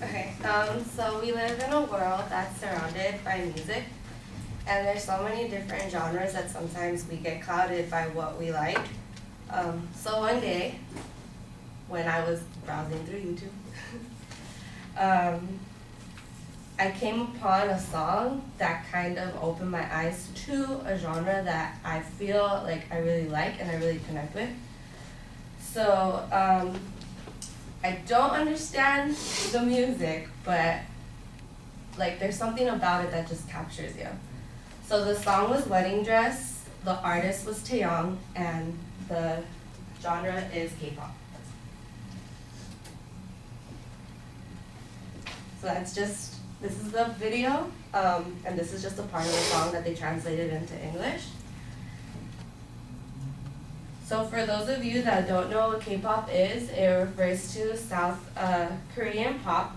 Okay, so we live in a world that's surrounded by music, and there's so many different genres that sometimes we get clouded by what we like. So one day, when I was browsing through YouTube, um, I came upon a song that kind of opened my eyes to a genre that I feel like I really like and I really connect with. So, I don't understand the music, but like there's something about it that just captures you. So the song was Wedding Dress, the artist was Taeyong, and the genre is K-pop. So this is the video, and this is just a part of the song that they translated into English. So for those of you that don't know what K-pop is, it refers to South Korean pop.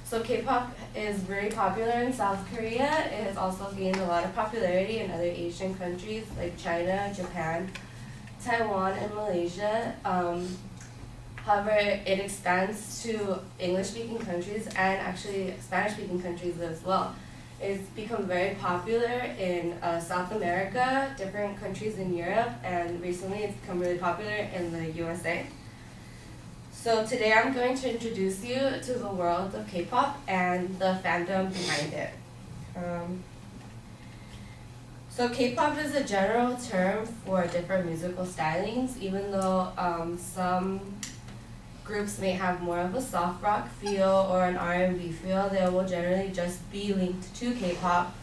So K-pop is very popular in South Korea. It has also gained a lot of popularity in other Asian countries like China, Japan, Taiwan, and Malaysia. However, it expands to English-speaking countries and actually Spanish-speaking countries as well. It's become very popular in South America, different countries in Europe, and recently it's become really popular in the USA. So today I'm going to introduce you to the world of K-pop and the fandom behind it. So K-pop is a general term for different musical stylings, even though some groups may have more of a soft rock feel or an R&B feel. They will generally just be linked to K-pop.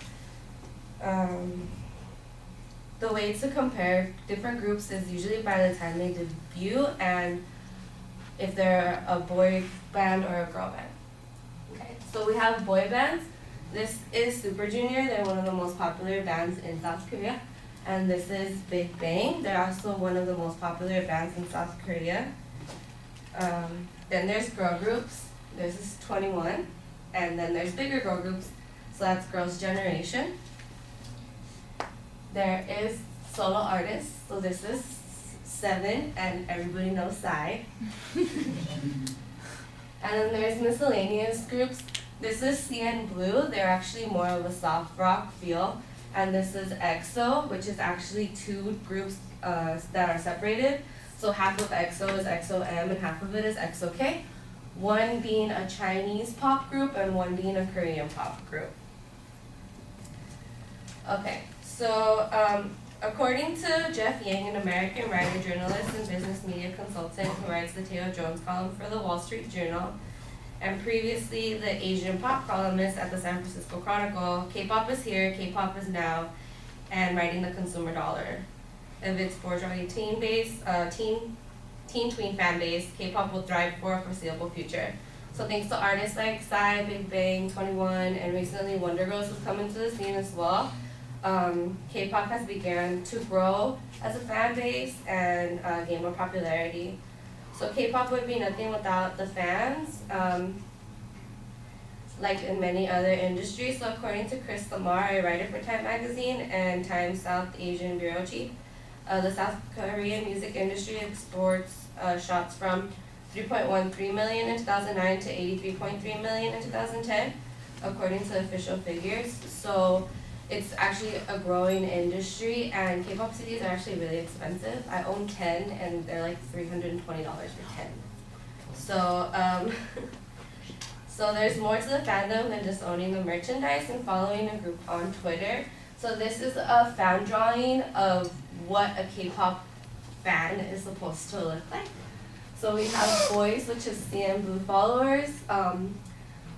The way to compare different groups is usually by the time they debut and if they're a boy band or a girl band. Okay, so we have boy bands. This is Super Junior. They're one of the most popular bands in South Korea. And this is Big Bang. They're also one of the most popular bands in South Korea. Then there's girl groups. This is 21. And then there's bigger girl groups. So that's Girls' Generation. There is solo artists. So this is Seven, and everybody knows Psy. And then there's miscellaneous groups. This is CN Blue. They're actually more of a soft rock feel. And this is EXO, which is actually two groups that are separated. So half of EXO is EXO-M and half of it is EXO-K. One being a Chinese pop group and one being a Korean pop group. Okay, so according to Jeff Yang, an American writer, journalist, and business media consultant who writes the Teo Jones column for the Wall Street Journal, and previously the Asian pop columnist at the San Francisco Chronicle, K-pop is here, K-pop is now, and writing the consumer dollar. If it's bourgeoisie teen tween fan base, K-pop will thrive for a foreseeable future. So thanks to artists like Psy, Big Bang, 21, and recently Wonder Girls has come into the scene as well. K-pop has begun to grow as a fan base and gain more popularity. So K-pop would be nothing without the fans, like in many other industries. So according to Chris Lamar, a writer for Time Magazine and Time South Asian Bureau Chief, the South Korean music industry exports shots from 3.13 million in 2009 to 83.3 million in 2010, according to official figures. So it's actually a growing industry, and K-pop CDs are actually really expensive. I own 10, and they're like $320 for 10. So, so there's more to the fandom than just owning the merchandise and following a group on Twitter. So this is a fan drawing of what a K-pop fan is supposed to look like. So we have boys, which is CN Blue followers.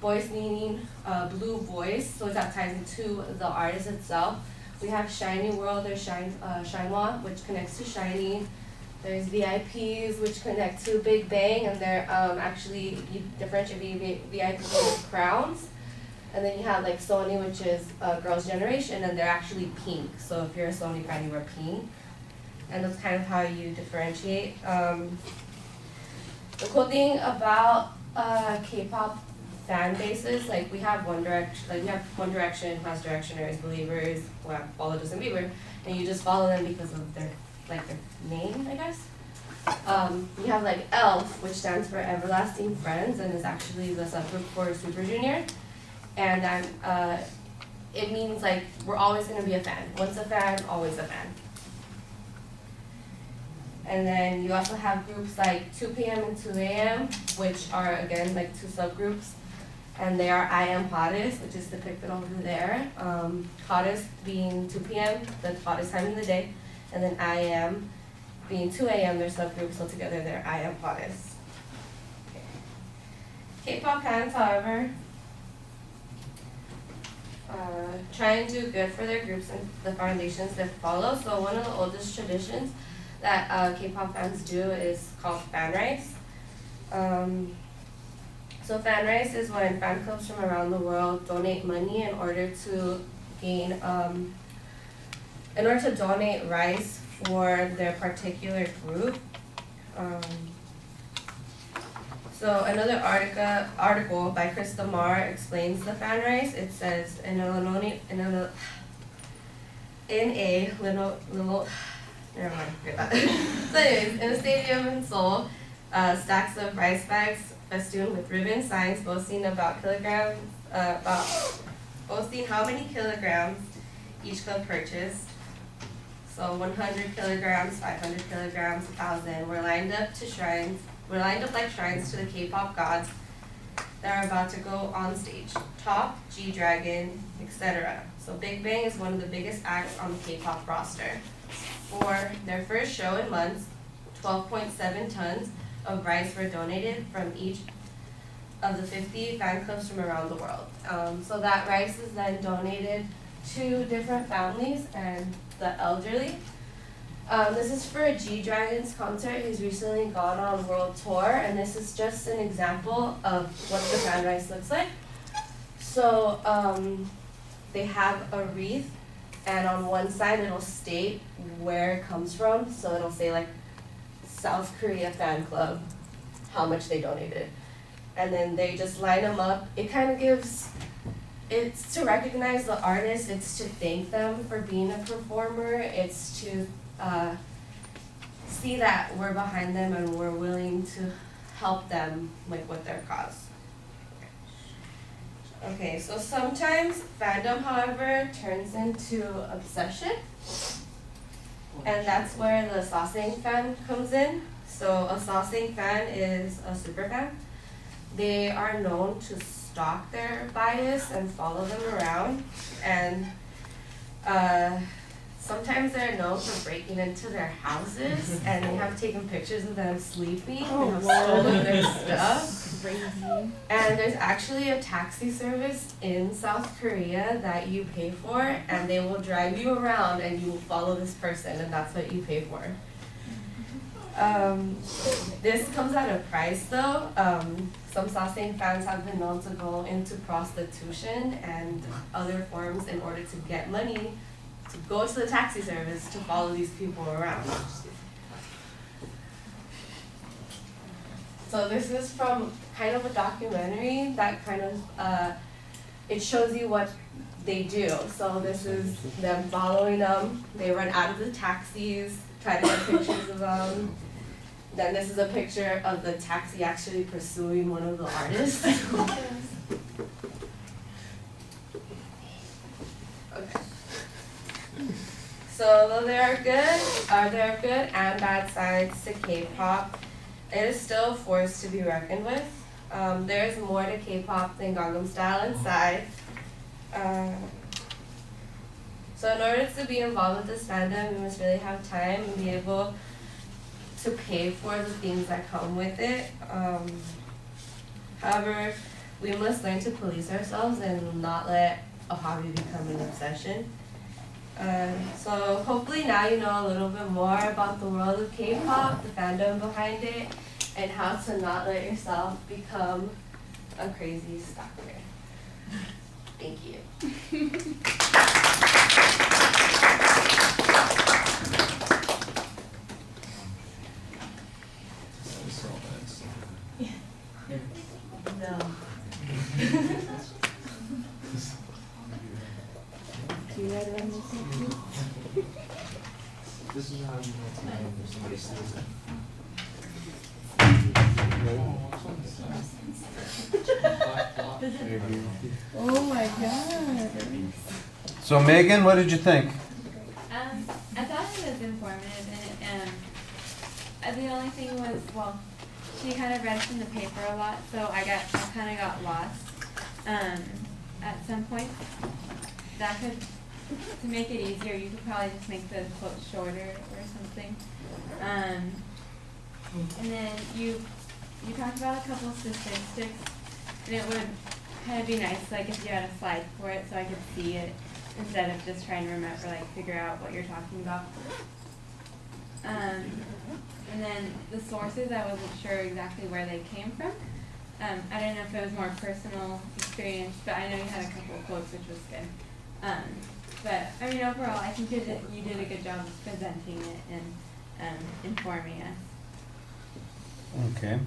Boys meaning blue voice, so that ties into the artist itself. We have Shiny World or Shinhwa, which connects to Shiny. There's VIPs, which connect to Big Bang, and they're actually, you differentiate VIP with crowns. And then you have like Sony, which is Girls' Generation, and they're actually pink. So if you're a Sony fan, you wear pink. And that's kind of how you differentiate. The cool thing about K-pop fan bases, like we have One Direction, House Directioners, Believers, follow Justin Bieber, and you just follow them because of their name, I guess. We have like ELF, which stands for Everlasting Friends, and is actually the subgroup for Super Junior. And it means like we're always going to be a fan. Once a fan, always a fan. And then you also have groups like 2 p.m. and 2 a.m., which are again like two subgroups. And they are I am hottest, which is depicted over there. Hottest being 2 p.m., the hottest time in the day. And then I am being 2 a.m., they're subgroups, so together they're I am hottest. Okay. K-pop fans, however, try and do good for their groups and the foundations they follow. So one of the oldest traditions that K-pop fans do is called fan rice. So fan rice is when fan clubs from around the world donate money in order to donate rice for their particular group. So another article by Chris Damar explains the fan rice. It says never mind, forget that. So anyways, in a stadium in Seoul, stacks of rice bags festooned with ribbon signs boasting boasting how many kilograms each club purchased. So 100 kilograms, 500 kilograms, 1,000 were lined up like shrines to the K-pop gods that are about to go on stage. Top, G-Dragon, etc. So Big Bang is one of the biggest acts on the K-pop roster. For their first show in months, 12.7 tons of rice were donated from each of the 50 fan clubs from around the world. So that rice is then donated to different families and the elderly. This is for a G-Dragon's concert who's recently gone on world tour, and this is just an example of what the fan rice looks like. So they have a wreath, and on one side it'll state where it comes from. So it'll say like South Korea fan club, how much they donated. And then they just line them up. It kind of it's to recognize the artist, it's to thank them for being a performer, it's to see that we're behind them and we're willing to help them like with their cause. Okay, so sometimes fandom, however, turns into obsession, and that's where the Sawsang fan comes in. So a Sawsang fan is a super fan. They are known to stalk their bias and follow them around, and sometimes they're known for breaking into their houses, and they have taken pictures of them sleeping and have stolen their stuff. Crazy. And there's actually a taxi service in South Korea that you pay for, and they will drive you around and you will follow this person, and that's what you pay for. This comes at a price though. Some Sawsang fans have been known to go into prostitution and other forms in order to get money to go to the taxi service to follow these people around. So this is from kind of a documentary that kind of, it shows you what they do. So this is them following them. They run out of the taxis, try to get pictures of them. Then this is a picture of the taxi actually pursuing one of the artists. Okay. So though there are good and bad sides to K-pop, it is still a force to be reckoned with. There is more to K-pop than Gangnam Style inside. So in order to be involved with this fandom, we must really have time and be able to pay for the things that come with it. However, we must learn to police ourselves and not let a hobby become an obsession. So hopefully now you know a little bit more about the world of K-pop, the fandom behind it, and how to not let yourself become a crazy stalker. Thank you. No. Do you write it on this one? This is how you know it's not if somebody steals it. Oh my God. So Megan, what did you think? I thought it was informative, and the only thing was, well, she kind of read from the paper a lot, so I kind of got lost at some point. That could, to make it easier, you could probably just make the quote shorter or something. And then you talked about a couple of statistics, and it would kind of be nice, like if you had a slide for it, so I could see it instead of just trying to remember, like figure out what you're talking about. And then the sources, I wasn't sure exactly where they came from. I don't know if it was more personal experience, but I know you had a couple of quotes, which was good. But I mean, overall, I think you did a good job of presenting it and informing us. Okay.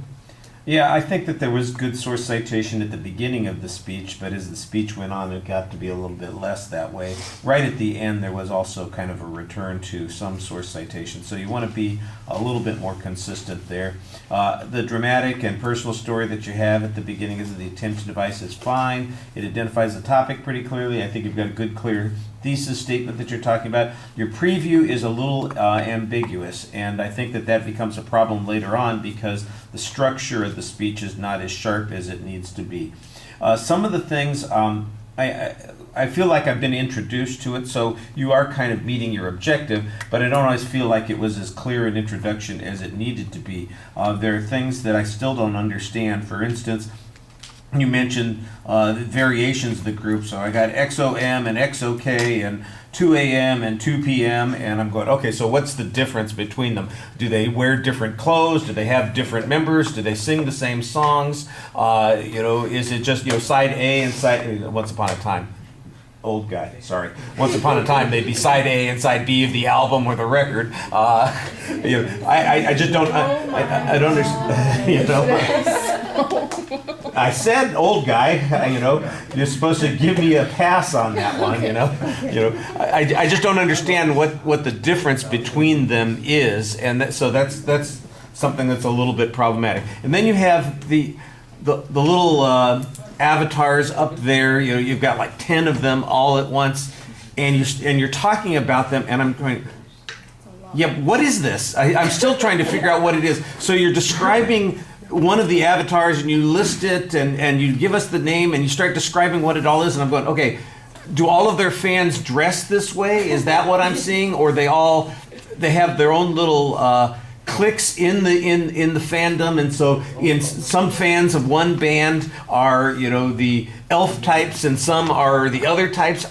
Yeah, I think that there was good source citation at the beginning of the speech, but as the speech went on, it got to be a little bit less that way. Right at the end, there was also kind of a return to some source citation. So you want to be a little bit more consistent there. The dramatic and personal story that you have at the beginning is the attention device is fine. It identifies the topic pretty clearly. I think you've got a good, clear thesis statement that you're talking about. Your preview is a little ambiguous, and I think that becomes a problem later on because the structure of the speech is not as sharp as it needs to be. Some of the things, I feel like I've been introduced to it, so you are kind of meeting your objective, but I don't always feel like it was as clear an introduction as it needed to be. There are things that I still don't understand. For instance, you mentioned variations of the group, so I got XOM and XOK and 2 a.m. and 2 p.m. and I'm going, okay, so what's the difference between them? Do they wear different clothes? Do they have different members? Do they sing the same songs? Is it just side A and side? Once upon a time, old guy, sorry. Once upon a time, they'd be side A and side B of the album or the record. I just don't. I don't understand. I said old guy. You're supposed to give me a pass on that one. I just don't understand what the difference between them is, and so that's something that's a little bit problematic. And then you have the little avatars up there. You've got like 10 of them all at once, and you're talking about them, and I'm going, yeah, what is this? I'm still trying to figure out what it is. So you're describing one of the avatars, and you list it, and you give us the name, and you start describing what it all is, and I'm going, okay, do all of their fans dress this way? Is that what I'm seeing, or they have their own little cliques in the fandom, and so some fans of one band are the elf types, and some are the other types.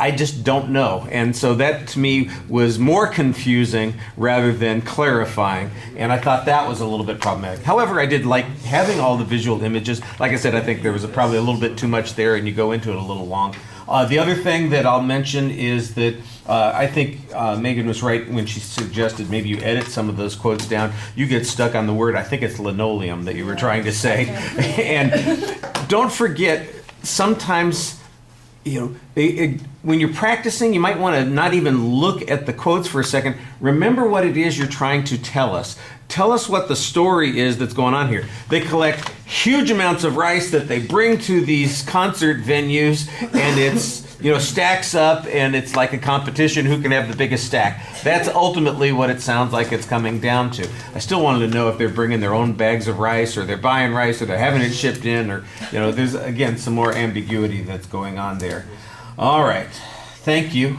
I just don't know. And so that to me was more confusing rather than clarifying. And I thought that was a little bit problematic. However, I did like having all the visual images. Like I said, I think there was probably a little bit too much there and you go into it a little long. The other thing that I'll mention is that I think Megan was right when she suggested maybe you edit some of those quotes down. You get stuck on the word, I think it's linoleum that you were trying to say. And don't forget, sometimes when you're practicing, you might want to not even look at the quotes for a second. Remember what it is you're trying to tell us. Tell us what the story is that's going on here. They collect huge amounts of rice that they bring to these concert venues, and it's stacks up, and it's like a competition who can have the biggest stack. That's ultimately what it sounds like it's coming down to. I still wanted to know if they're bringing their own bags of rice, or they're buying rice, or they're having it shipped in, or there's again some more ambiguity that's going on there. All right, thank you.